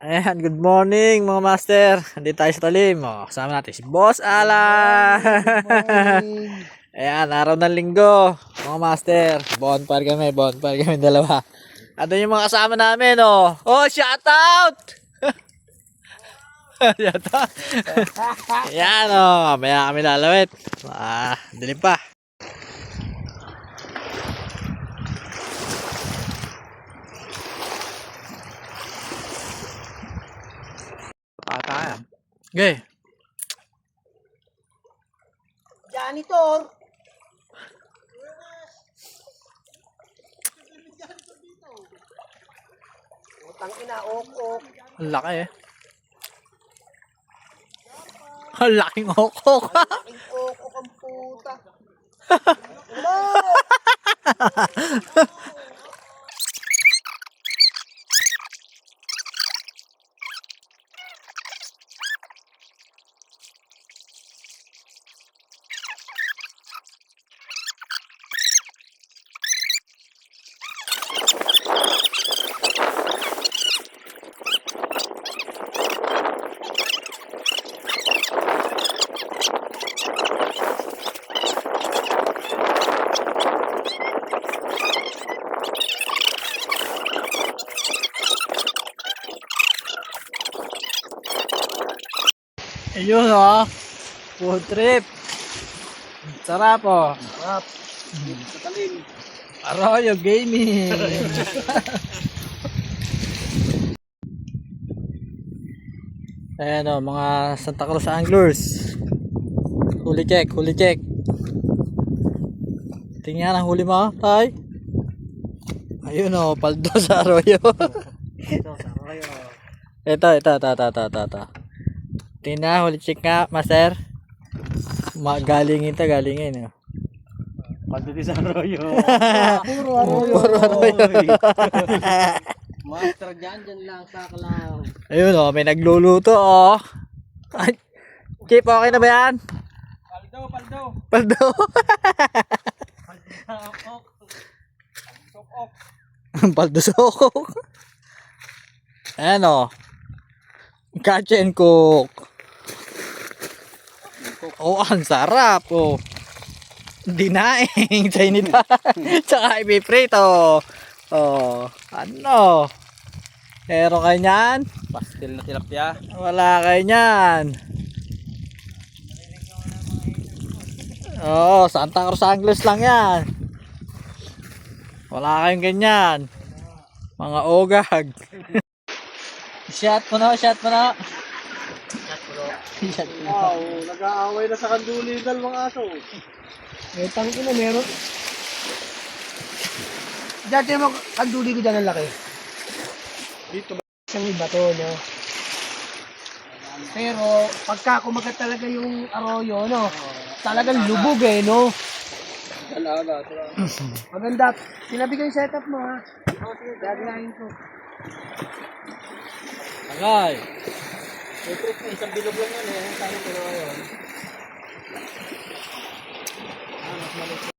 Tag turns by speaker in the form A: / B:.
A: Ayan, good morning mga master. Nandito tayo sa talim. Kasama natin si Boss Alan. Ayan, araw ng linggo. Mga master, bonfire kami dalawa. Ano yung mga kasama namin, oh. Oh, shout out! Shout out. Ayan, oh. Mamaya kami lalawit. Dilim pa. Tayo. Okay.
B: Janitor. Utang ina, ok.
A: Ang laki eh. Ang laking okok.
B: Laking ok ang puta. Ulo!
A: Ayun oh. Food trip. Sarap oh.
B: Sarap. Sa talim.
A: Arroyo Gaming. Ayan oh, mga Santa Cruz anglers. Huli check. Tingnan ang huli mo, tay. Ayun oh, paldo sa arroyo.
B: Ito, sa arroyo.
A: Ito. Tingnan, huli check nga, master. Galingin. Oh.
B: Pagdating sa arroyo. Puro
A: Puro arroyo.
B: Master dyan lang sa kalaw.
A: Ayun oh, may nagluluto oh. Ay, Chip, okay na ba yan? Paldo. Paldo sokok. Ayan oh. Catch and cook. Oh, ang sarap oh. Dinaing Chinita. Tsaka ipiprito. Oh, ano? Pero kayo niyan?
B: Pastil na tilapia.
A: Wala kayo niyan. Oo, Santa Cruz Anglers lang yan. Wala kayong ganyan. Mga ogag. Shot mo na.
B: Wow, nag-aaway na sa kanduli dalawang aso. May tangki na meron. Dati mo kanduli ko dyan ang laki. Dito ba? Isang iba to, no? Pero pagka kumagat talaga yung arroyo, no? Talagang lubog eh, no? Talaga. Maganda. Sinabi ko yung setup mo, ha? Gagawin ko.
A: Tagay.
B: May trip na isang bilog lang yan, eh. Ang tanong ko na ngayon. Mas maliit.